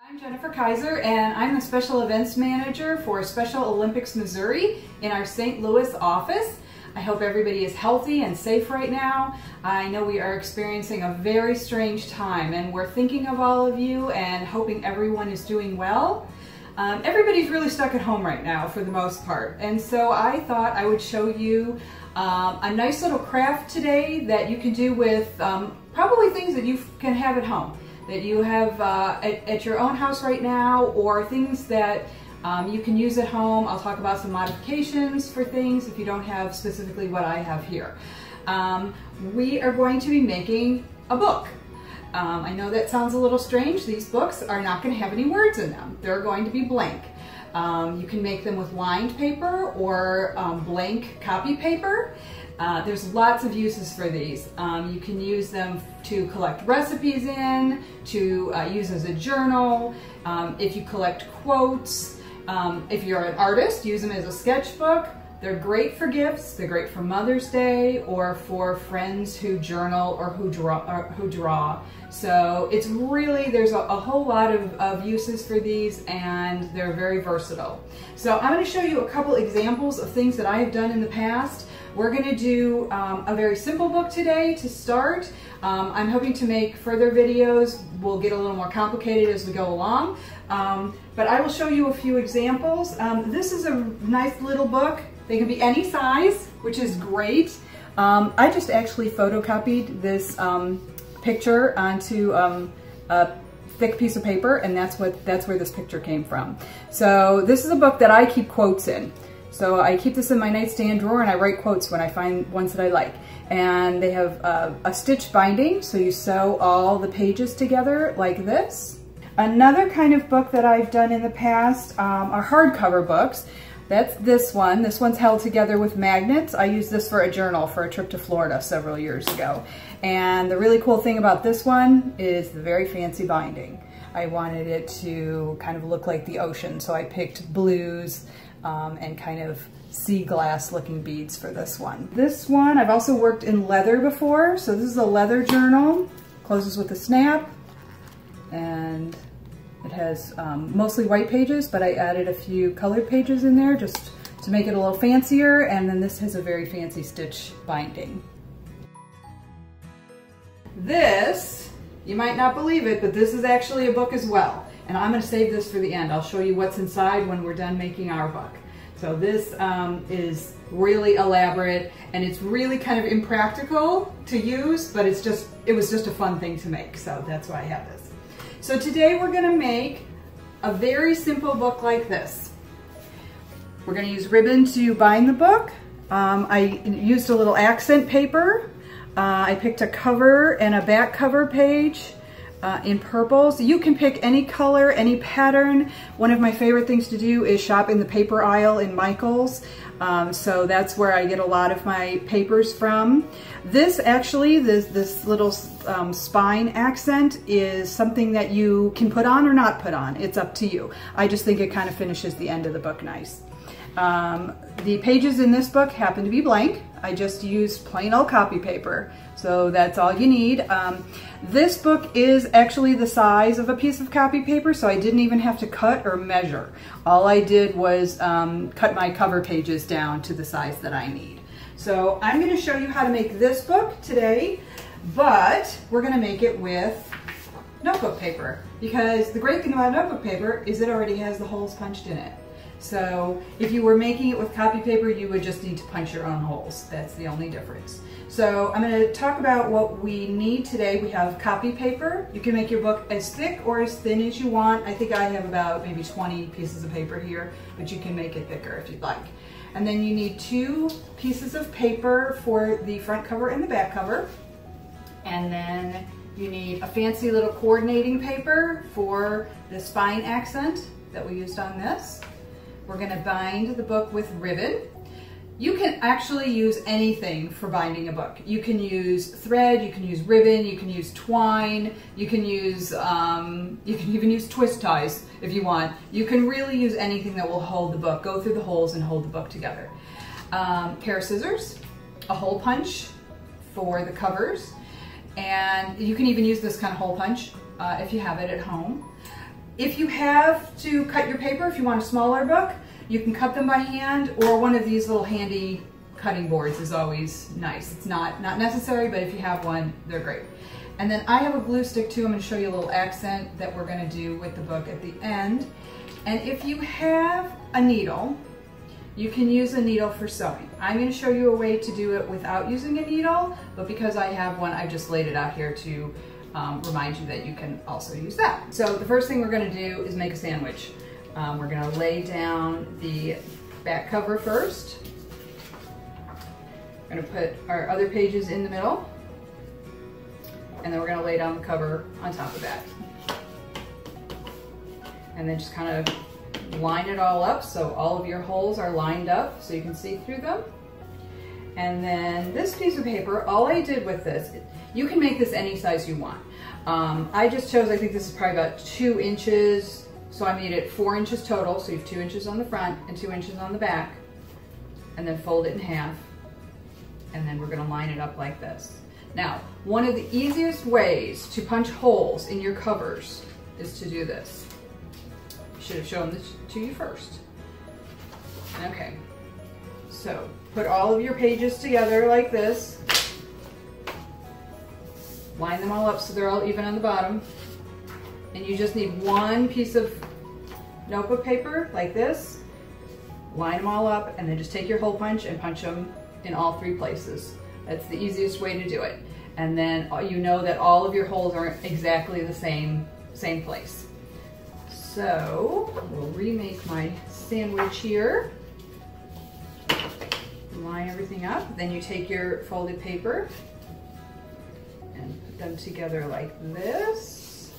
I'm Jennifer Kaiser, and I'm the Special Events Manager for Special Olympics Missouri in our St. Louis office. I hope everybody is healthy and safe right now. I know we are experiencing a very strange time, and we're thinking of all of you and hoping everyone is doing well. Everybody's really stuck at home right now for the most part, and so I thought I would show you a nice little craft today that you can do with probably things that you can have at home, that you have at your own house right now, or things that you can use at home. I'll talk about some modifications for things if you don't have specifically what I have here. We are going to be making a book. I know that sounds a little strange. These books are not going to have any words in them. They're going to be blank. You can make them with lined paper or blank copy paper. There's lots of uses for these. You can use them to collect recipes in, to use as a journal, if you collect quotes. If you're an artist, use them as a sketchbook. They're great for gifts. They're great for Mother's Day or for friends who journal or who draw. So it's really, there's a whole lot of uses for these, and they're very versatile. So I'm going to show you a couple examples of things that I have done in the past. We're going to do a very simple book today to start. I'm hoping to make further videos. We'll get a little more complicated as we go along. But I will show you a few examples. This is a nice little book. They can be any size, which is great. I just actually photocopied this picture onto a thick piece of paper, and that's where this picture came from. So this is a book that I keep quotes in. So I keep this in my nightstand drawer, and I write quotes when I find ones that I like. And they have a stitch binding, so you sew all the pages together like this. Another kind of book that I've done in the past are hardcover books. That's this one. This one's held together with magnets. I used this for a journal for a trip to Florida several years ago. And the really cool thing about this one is the very fancy binding. I wanted it to kind of look like the ocean, so I picked blues and kind of sea glass looking beads for this one. This one, I've also worked in leather before, so this is a leather journal. Closes with a snap, and it has mostly white pages, but I added a few colored pages in there just to make it a little fancier, and then this has a very fancy stitch binding. This, you might not believe it, but this is actually a book as well. And I'm going to save this for the end. I'll show you what's inside when we're done making our book. So this is really elaborate, and it's really kind of impractical to use, but it was just a fun thing to make. So that's why I have this. So today we're going to make a very simple book like this. We're going to use ribbon to bind the book. I used a little accent paper. I picked a cover and a back cover page in purple. So you can pick any color, any pattern. One of my favorite things to do is shop in the paper aisle in Michael's. So that's where I get a lot of my papers from. This actually, this little spine accent is something that you can put on or not put on. It's up to you. I just think it kind of finishes the end of the book nice. The pages in this book happen to be blank. I just used plain old copy paper, so that's all you need. This book is actually the size of a piece of copy paper, so I didn't even have to cut or measure. All I did was cut my cover pages down to the size that I need. So I'm going to show you how to make this book today, but we're going to make it with notebook paper, because the great thing about notebook paper is it already has the holes punched in it. So if you were making it with copy paper, you would just need to punch your own holes. That's the only difference. So I'm going to talk about what we need today. We have copy paper. You can make your book as thick or as thin as you want. I think I have about maybe 20 pieces of paper here, but you can make it thicker if you'd like. And then you need 2 pieces of paper for the front cover and the back cover. And then you need a fancy little coordinating paper for the spine accent that we used on this. We're going to bind the book with ribbon. You can actually use anything for binding a book. You can use thread, you can use ribbon, you can use twine, you can use, you can even use twist ties if you want. You can really use anything that will hold the book, go through the holes and hold the book together. Pair of scissors, a hole punch for the covers, and you can even use this kind of hole punch if you have it at home. If you have to cut your paper, if you want a smaller book, you can cut them by hand, or one of these little handy cutting boards is always nice. It's not necessary, but if you have one, they're great. And then I have a glue stick too. I'm going to show you a little accent that we're going to do with the book at the end. And if you have a needle, you can use a needle for sewing. I'm going to show you a way to do it without using a needle, but because I have one, I just laid it out here to remind you that you can also use that. So the first thing we're going to do is make a sandwich. We're going to lay down the back cover first. We're going to put our other pages in the middle, and then we're going to lay down the cover on top of that. And then just kind of line it all up so all of your holes are lined up so you can see through them. And then this piece of paper, all I did with this, you can make this any size you want. I just chose, I think this is probably about 2 inches, so I made it 4 inches total, so you have 2 inches on the front and 2 inches on the back, and then fold it in half, and then we're going to line it up like this. Now, one of the easiest ways to punch holes in your covers is to do this. I should have shown this to you first. Okay, so put all of your pages together like this. Line them all up so they're all even on the bottom. And you just need one piece of notebook paper like this. Line them all up, and then just take your hole punch and punch them in all 3 places. That's the easiest way to do it. And then you know that all of your holes are exactly the same place. So we'll remake my sandwich here. Line everything up. Then you take your folded paper and put them together like this.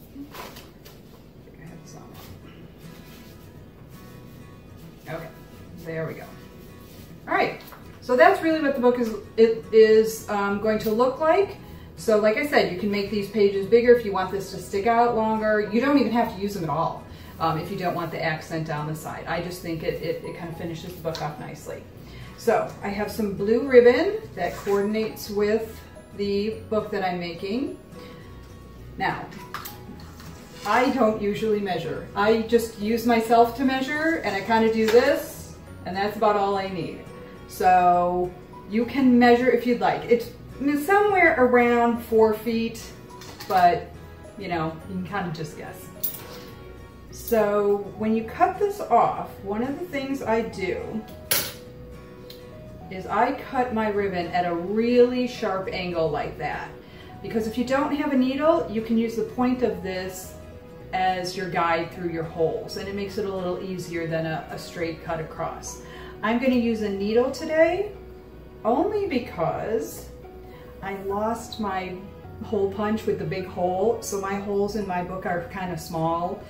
I think I have some. Okay, there we go. All right, so that's really what the book is going to look like. So like I said, you can make these pages bigger if you want this to stick out longer. You don't even have to use them at all if you don't want the accent down the side. I just think it kind of finishes the book off nicely. So I have some blue ribbon that coordinates with the book that I'm making. Now, I don't usually measure. I just use myself to measure, and I kind of do this, and that's about all I need. So you can measure if you'd like. It's somewhere around 4 feet, but you know, you can kind of just guess. So when you cut this off, one of the things I do is I cut my ribbon at a really sharp angle like that. Because if you don't have a needle, you can use the point of this as your guide through your holes, and it makes it a little easier than a straight cut across. I'm going to use a needle today only because I lost my hole punch with the big hole, so my holes in my book are kind of small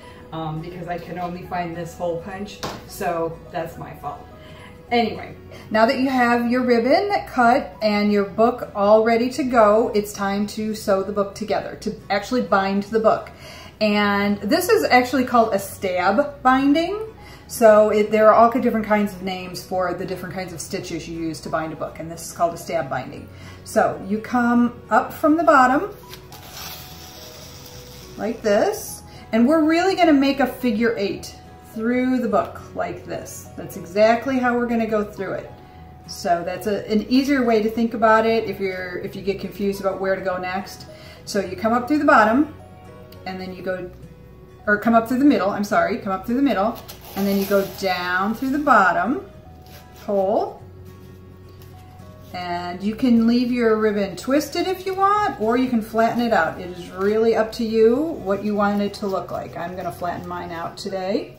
because I can only find this hole punch, so that's my fault. Anyway, now that you have your ribbon cut and your book all ready to go, it's time to sew the book together, to actually bind the book. And this is actually called a stab binding. So there are all different kinds of names for the different kinds of stitches you use to bind a book, and this is called a stab binding. So you come up from the bottom like this, and we're really going to make a figure 8 through the book like this. That's exactly how we're going to go through it. So that's an easier way to think about it if you get confused about where to go next. So you come up through the bottom, and then you go, or come up through the middle, I'm sorry, come up through the middle, and then you go down through the bottom hole. And you can leave your ribbon twisted if you want, or you can flatten it out. It is really up to you what you want it to look like. I'm going to flatten mine out today.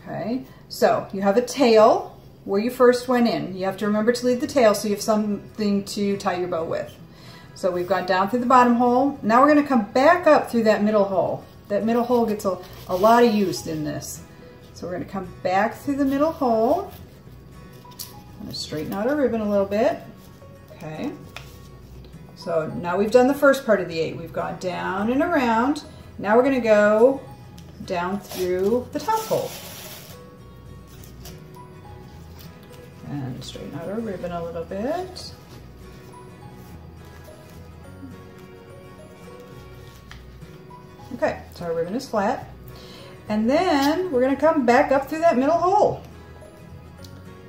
Okay, so you have a tail where you first went in. You have to remember to leave the tail so you have something to tie your bow with. So we've gone down through the bottom hole. Now we're going to come back up through that middle hole. That middle hole gets a lot of use in this. So we're going to come back through the middle hole. I'm going to straighten out our ribbon a little bit. Okay. So now we've done the first part of the 8. We've gone down and around. Now we're going to go down through the top hole. And straighten out our ribbon a little bit. Okay, so our ribbon is flat. And then we're gonna come back up through that middle hole.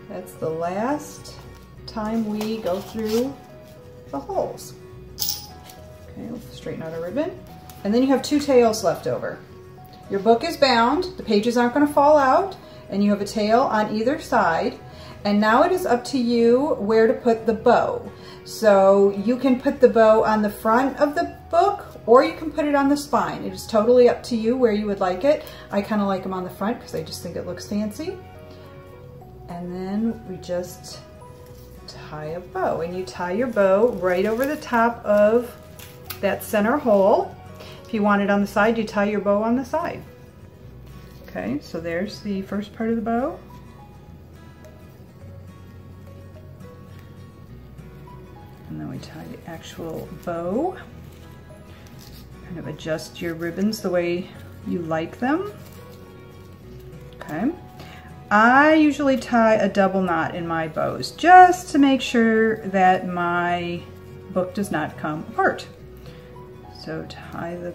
That's the last time we go through the holes. Okay, we'll straighten out our ribbon. And then you have 2 tails left over. Your book is bound, the pages aren't gonna fall out, and you have a tail on either side. And now it is up to you where to put the bow. So you can put the bow on the front of the book, or you can put it on the spine. It is totally up to you where you would like it. I kind of like them on the front because I just think it looks fancy. And then we just tie a bow, and you tie your bow right over the top of that center hole. If you want it on the side, you tie your bow on the side. Okay, so there's the first part of the bow. And then we tie the actual bow. Kind of adjust your ribbons the way you like them. Okay. I usually tie a double knot in my bows just to make sure that my book does not come apart. So tie the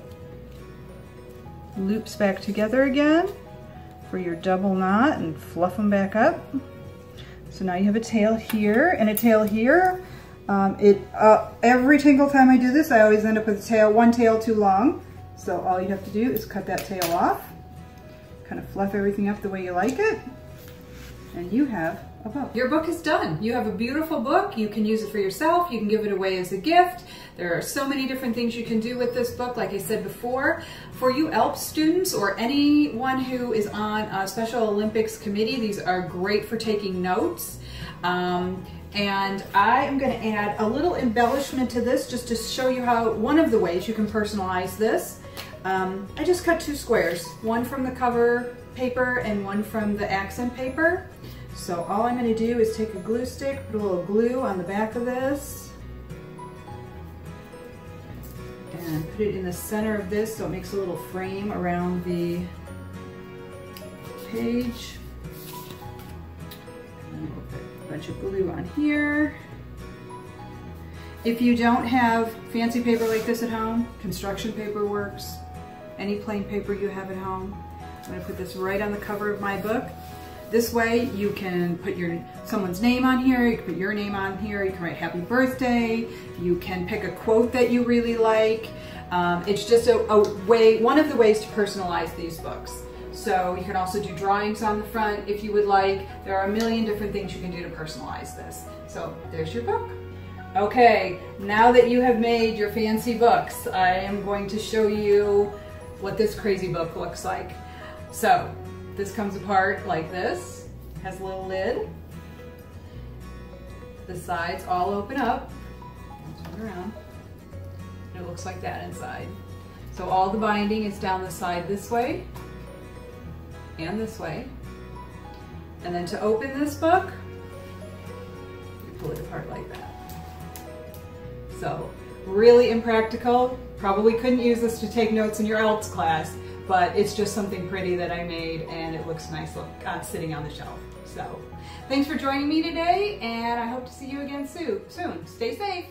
loops back together again for your double knot and fluff them back up. So now you have a tail here and a tail here. Every single time I do this, I always end up with a tail, one tail too long. So all you have to do is cut that tail off, kind of fluff everything up the way you like it, and you have a book. Your book is done. You have a beautiful book. You can use it for yourself. You can give it away as a gift. There are so many different things you can do with this book, like I said before. For you ELP students or anyone who is on a Special Olympics committee, these are great for taking notes. And I am going to add a little embellishment to this just to show you how one of the ways you can personalize this. I just cut 2 squares, one from the cover paper and one from the accent paper. So all I'm going to do is take a glue stick, put a little glue on the back of this, and put it in the center of this so it makes a little frame around the page. Bunch of glue on here. If you don't have fancy paper like this at home, construction paper works. Any plain paper you have at home. I'm going to put this right on the cover of my book. This way you can put someone's name on here, you can put your name on here, you can write happy birthday, you can pick a quote that you really like. It's just one of the ways to personalize these books. So you can also do drawings on the front if you would like. There are a million different things you can do to personalize this. So there's your book. Okay, now that you have made your fancy books, I am going to show you what this crazy book looks like. So this comes apart like this, has a little lid. The sides all open up. Turn it around. And it looks like that inside. So all the binding is down the side this way and this way. And then to open this book, you pull it apart like that. So really impractical. Probably couldn't use this to take notes in your ELPS class, but it's just something pretty that I made and it looks nice sitting on the shelf. So thanks for joining me today, and I hope to see you again soon. Stay safe.